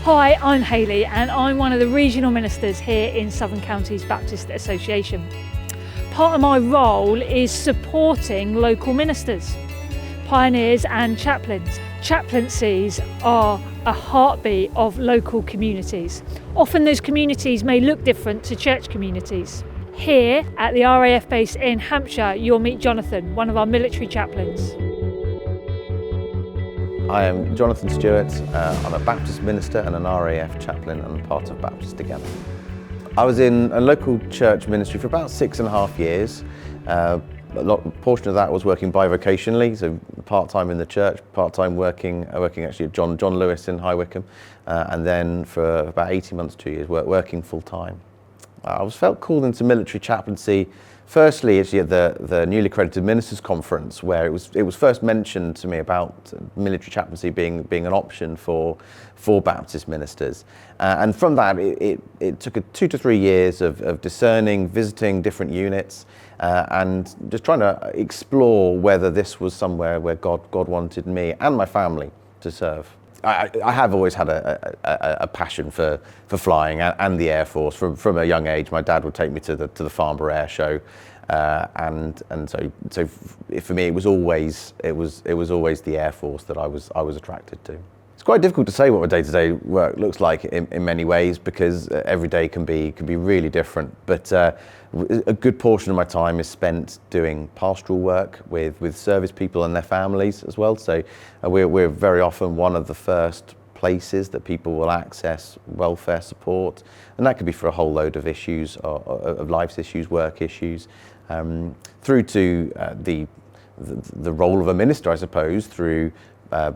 Hi, I'm Hayley and I'm one of the regional ministers here in Southern Counties Baptist Association. Part of my role is supporting local ministers, pioneers and chaplains. Chaplaincies are a heartbeat of local communities. Often those communities may look different to church communities. Here at the RAF base in Hampshire, you'll meet Jonathan, one of our military chaplains. I am Jonathan Stewart. I'm a Baptist minister and an RAF chaplain and part of Baptist Together. I was in a local church ministry for about 6.5 years. A portion of that was working bivocationally, so part-time in the church, part-time working actually at John Lewis in High Wycombe, and then for about 18 months, 2 years, working full-time. I was felt called into military chaplaincy. Firstly, actually at the newly accredited ministers conference, where it was first mentioned to me about military chaplaincy being an option for Baptist ministers, and from that it took 2 to 3 years of discerning, visiting different units, and just trying to explore whether this was somewhere where God wanted me and my family to serve. I have always had a passion for flying and the Air Force from a young age. My dad would take me to the Farnborough Air Show, and so for me it was always the Air Force that I was attracted to. It's quite difficult to say what my day-to-day work looks like in many ways, because every day can be really different. But a good portion of my time is spent doing pastoral work with service people and their families as well. So we're very often one of the first places that people will access welfare support, and that could be for a whole load of issues, of life's issues, work issues, through to the role of a minister, I suppose, through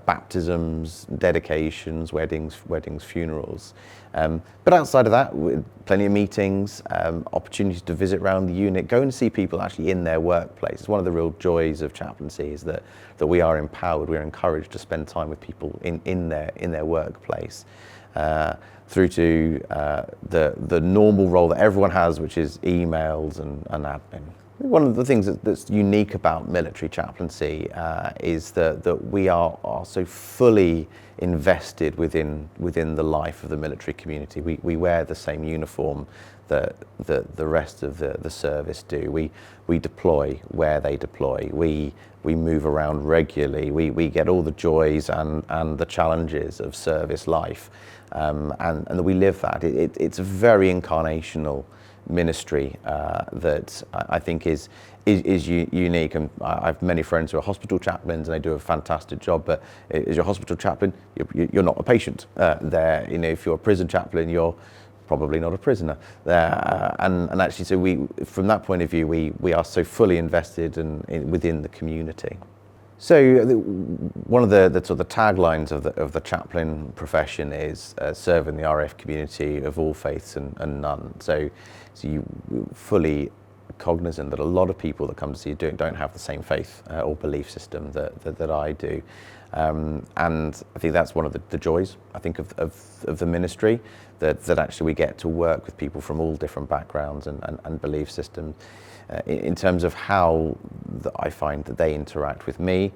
baptisms, dedications, weddings, funerals. But outside of that, plenty of meetings, opportunities to visit around the unit, go and see people actually in their workplace. It's one of the real joys of chaplaincy, is that we are empowered, we are encouraged to spend time with people in their workplace. Through to the normal role that everyone has, which is emails and admin. One of the things that's unique about military chaplaincy is that we are so fully invested within the life of the military community. We wear the same uniform that the rest of the service do. We deploy where they deploy. We move around regularly. We get all the joys and the challenges of service life, and we live that. It's a very incarnational ministry that I think is unique. And I have many friends who are hospital chaplains, and they do a fantastic job. But as your hospital chaplain, you're not a patient there. You know, if you're a prison chaplain, you're probably not a prisoner there. And actually, so from that point of view, we are so fully invested within the community. So one of the sort of taglines of the chaplain profession is serving the RAF community of all faiths and none. So you fully cognizant that a lot of people that come to see you don't have the same faith or belief system that I do, and I think that's one of the joys, I think, of the ministry, that actually we get to work with people from all different backgrounds and belief systems. In terms of how I find that they interact with me,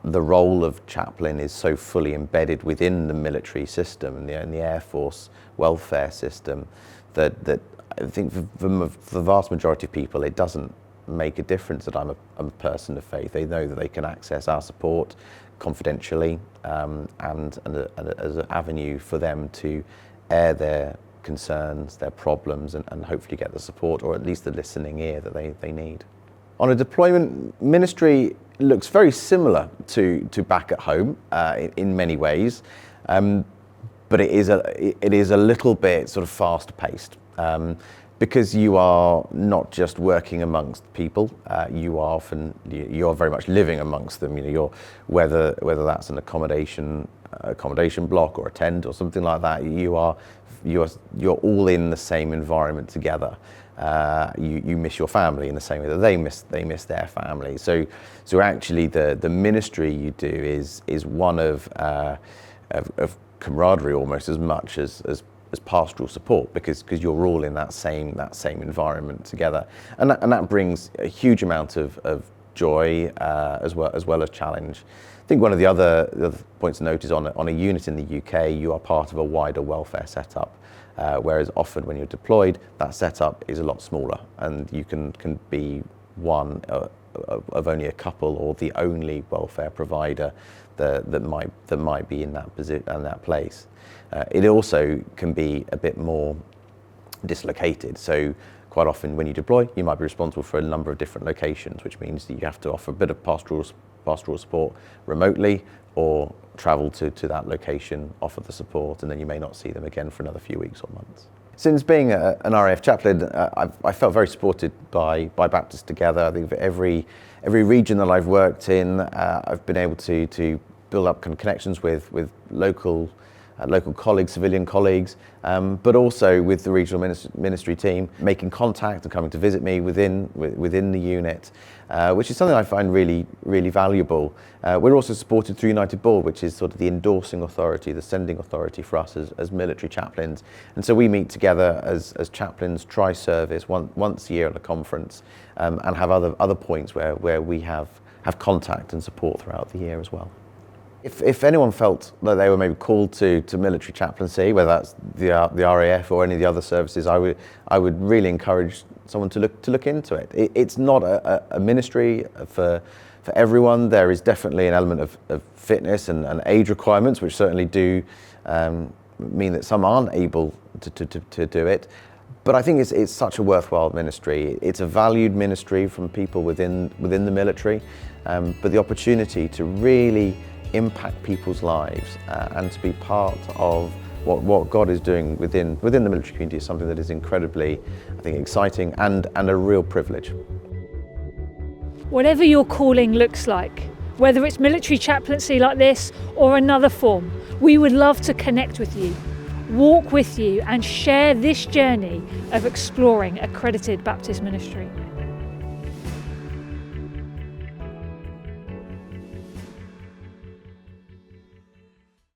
the role of chaplain is so fully embedded within the military system and the Air Force welfare system that I think for the vast majority of people, it doesn't make a difference that I'm a person of faith. They know that they can access our support confidentially, and as an avenue for them to air their concerns, their problems, and hopefully get the support, or at least the listening ear that they need. On a deployment, ministry looks very similar to back at home in many ways, but it is a little bit sort of fast paced, because you are not just working amongst people. You are very much living amongst them. You know, whether that's an accommodation block or a tent or something like that, you're all in the same environment together. You miss your family in the same way that they miss their family. So actually the ministry you do is one of camaraderie almost as much as pastoral support, because you're all in that same environment together, and that brings a huge amount of joy as well as challenge. I think one of the other points to note is on a unit in the UK, you are part of a wider welfare setup, whereas often when you're deployed, that setup is a lot smaller, and you can be one of only a couple, or the only welfare provider that might be in that place. It also can be a bit more dislocated. So quite often when you deploy, you might be responsible for a number of different locations, which means that you have to offer a bit of pastoral support remotely, or travel to that location, offer the support, and then you may not see them again for another few weeks or months. Since being an RAF chaplain, I felt very supported by Baptists Together. I think for every region that I've worked in, I've been able to build up kind of connections with local colleagues, civilian colleagues, but also with the regional ministry team, making contact and coming to visit me within the unit, which is something I find really, really valuable. We're also supported through United Board, which is sort of the endorsing authority, the sending authority for us as military chaplains. And so we meet together as chaplains, tri-service, once a year at a conference, and have other points where we have contact and support throughout the year as well. If anyone felt that they were maybe called to military chaplaincy, whether that's the RAF or any of the other services, I would really encourage someone to look into it. It's not a ministry for everyone. There is definitely an element of fitness and age requirements, which certainly do mean that some aren't able to do it. But I think it's such a worthwhile ministry. It's a valued ministry from people within the military, but the opportunity to really impact people's lives and to be part of what God is doing within the military community is something that is incredibly, I think, exciting and a real privilege. Whatever your calling looks like, whether it's military chaplaincy like this or another form, we would love to connect with you, walk with you, and share this journey of exploring accredited Baptist ministry.